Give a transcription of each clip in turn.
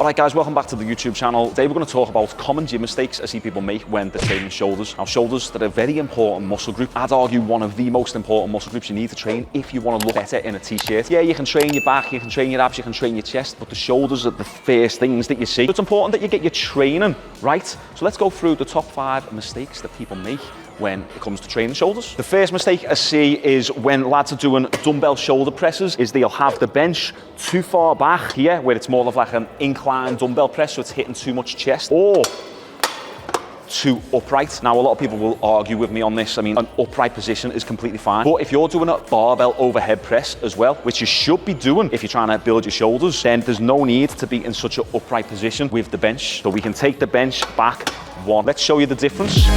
Alright guys, welcome back to the YouTube channel. Today we're going to talk about common gym mistakes I see people make when they're training shoulders. Now shoulders, they're a very important muscle group. I'd argue one of the most important muscle groups you need to train if you want to look better in a t-shirt. Yeah, you can train your back, you can train your abs, you can train your chest, but the shoulders are the first things that you see. So it's important that you get your training right. So let's go through the top 5 mistakes that people make when it comes to training shoulders. The first mistake I see is when lads are doing dumbbell shoulder presses, is they'll have the bench too far back here, where it's more of like an incline dumbbell press, so it's hitting too much chest, or too upright. Now, a lot of people will argue with me on this. I mean, an upright position is completely fine. But if you're doing a barbell overhead press as well, which you should be doing if you're trying to build your shoulders, then there's no need to be in such an upright position with the bench. So we can take the bench back 1. Let's show you the difference.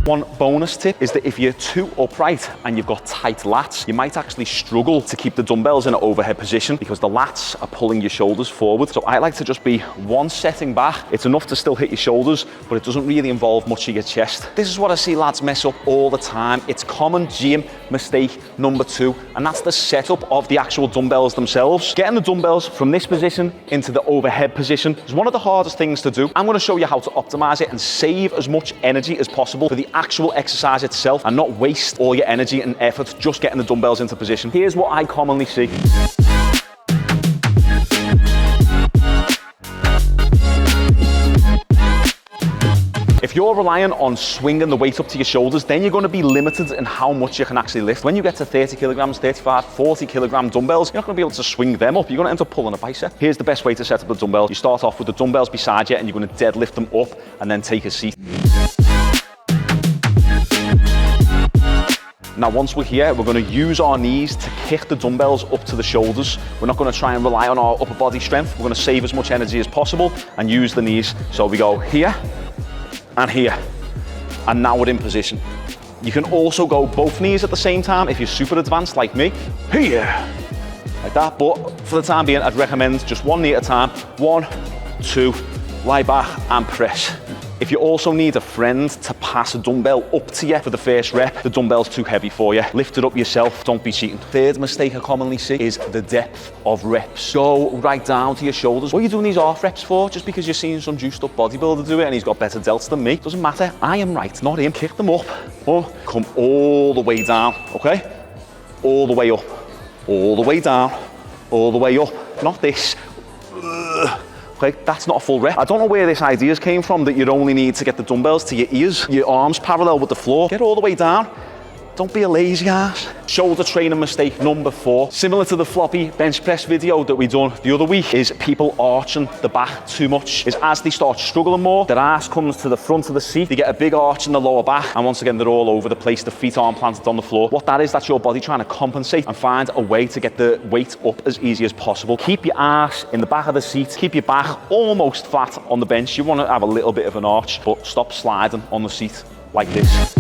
One bonus tip is that if you're too upright and you've got tight lats, you might actually struggle to keep the dumbbells in an overhead position because the lats are pulling your shoulders forward. So I like to just be 1 setting back. It's enough to still hit your shoulders, but it doesn't really involve much of your chest. This is what I see lads mess up all the time. It's common gym mistake number 2, and that's the setup of the actual dumbbells themselves. Getting the dumbbells from this position into the overhead position is one of the hardest things to do. I'm going to show you how to optimize it and save as much energy as possible for the actual exercise itself and not waste all your energy and effort just getting the dumbbells into position. Here's what I commonly see. If you're relying on swinging the weight up to your shoulders, then you're going to be limited in how much you can actually lift. When you get to 30 kilograms, 35, 40 kilogram dumbbells, you're not going to be able to swing them up. You're going to end up pulling a bicep. Here's the best way to set up the dumbbell. You start off with the dumbbells beside you and you're going to deadlift them up and then take a seat. Now, once we're here, we're going to use our knees to kick the dumbbells up to the shoulders. We're not going to try and rely on our upper body strength. We're going to save as much energy as possible and use the knees. So we go here and here, and now we're in position. You can also go both knees at the same time if you're super advanced like me. Here, like that. But for the time being, I'd recommend just 1 knee at a time. 1, 2, lie back and press. If you also need a friend to pass a dumbbell up to you for the first rep, the dumbbell's too heavy for you. Lift it up yourself, don't be cheating. Third mistake I commonly see is the depth of reps. Go right down to your shoulders. What are you doing these half reps for? Just because you're seeing some juiced up bodybuilder do it and he's got better delts than me? Doesn't matter. I am right, not him. Kick them up. Oh, come all the way down, okay? All the way up, all the way down, all the way up. Not this. Okay, that's not a full rep. I don't know where this idea came from that you only need to get the dumbbells to your ears, your arms parallel with the floor. Get all the way down. Don't be a lazy ass. Shoulder training mistake number 4, similar to the floppy bench press video that we done the other week, is people arching the back too much. Is as they start struggling more, their ass comes to the front of the seat, they get a big arch in the lower back, and once again, they're all over the place. The feet aren't planted on the floor. What that is, that's your body trying to compensate and find a way to get the weight up as easy as possible. Keep your ass in the back of the seat, keep your back almost flat on the bench. You want to have a little bit of an arch, but stop sliding on the seat like this.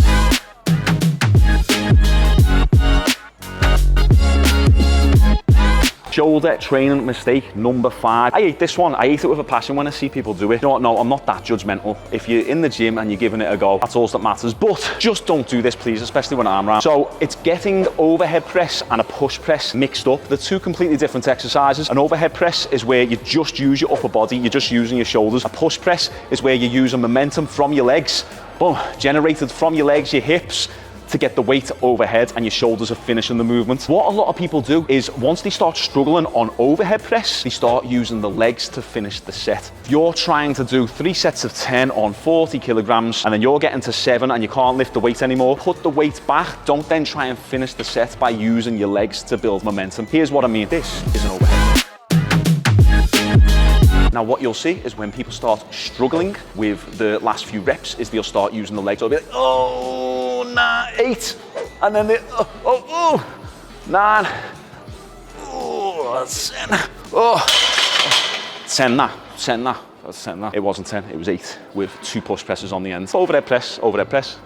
Shoulder training mistake number 5. I hate this one. I hate it with a passion when I see people do it. You know what? No, I'm not that judgmental. If you're in the gym and you're giving it a go, that's all that matters. But just don't do this, please, especially when I'm around. So it's getting overhead press and a push press mixed up. They're 2 completely different exercises. An overhead press is where you just use your upper body. You're just using your shoulders. A push press is where you're using momentum from your legs, boom, generated from your legs, your hips, to get the weight overhead, and your shoulders are finishing the movement. What a lot of people do is once they start struggling on overhead press, they start using the legs to finish the set. If you're trying to do 3 sets of 10 on 40 kilograms and then you're getting to 7 and you can't lift the weight anymore, put the weight back. Don't then try and finish the set by using your legs to build momentum. Here's what I mean. This is an overhead. Now what you'll see is when people start struggling with the last few reps is they'll start using the legs. They'll be like, oh, 9, 8, and then they, 9, 10, 10 now, was 10 that. It wasn't 10, it was 8 with 2 push presses on the end. Overhead press,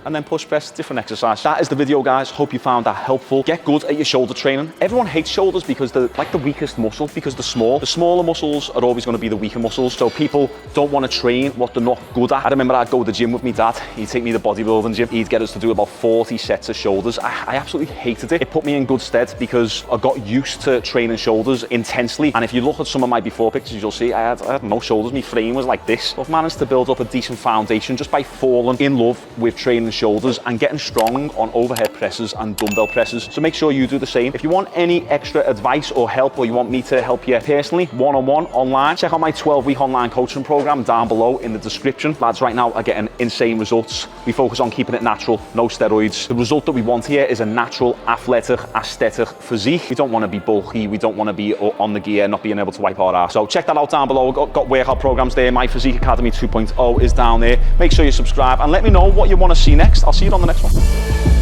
and then push press, different exercise. That is the video, guys. Hope you found that helpful. Get good at your shoulder training. Everyone hates shoulders because they're like the weakest muscle, because they're small. The smaller muscles are always going to be the weaker muscles. So people don't want to train what they're not good at. I remember I'd go to the gym with my dad. He'd take me to the bodybuilding gym. He'd get us to do about 40 sets of shoulders. I absolutely hated it. It put me in good stead because I got used to training shoulders intensely. And if you look at some of my before pictures, you'll see I had no shoulders. My frame was like this. I've managed to build up a decent foundation just by falling in love with training shoulders and getting strong on overhead presses and dumbbell presses. So make sure you do the same. If you want any extra advice or help, or you want me to help you personally, one-on-one, online, check out my 12-week online coaching program down below in the description. Lads right now are getting insane results. We focus on keeping it natural, no steroids. The result that we want here is a natural, athletic, aesthetic physique. We don't want to be bulky. We don't want to be on the gear, not being able to wipe our ass. So check that out down below. We've got workout programs there. My Physique Academy 2.0 is down there. Make sure you subscribe and let me know what you want to see next. I'll see you on the next one.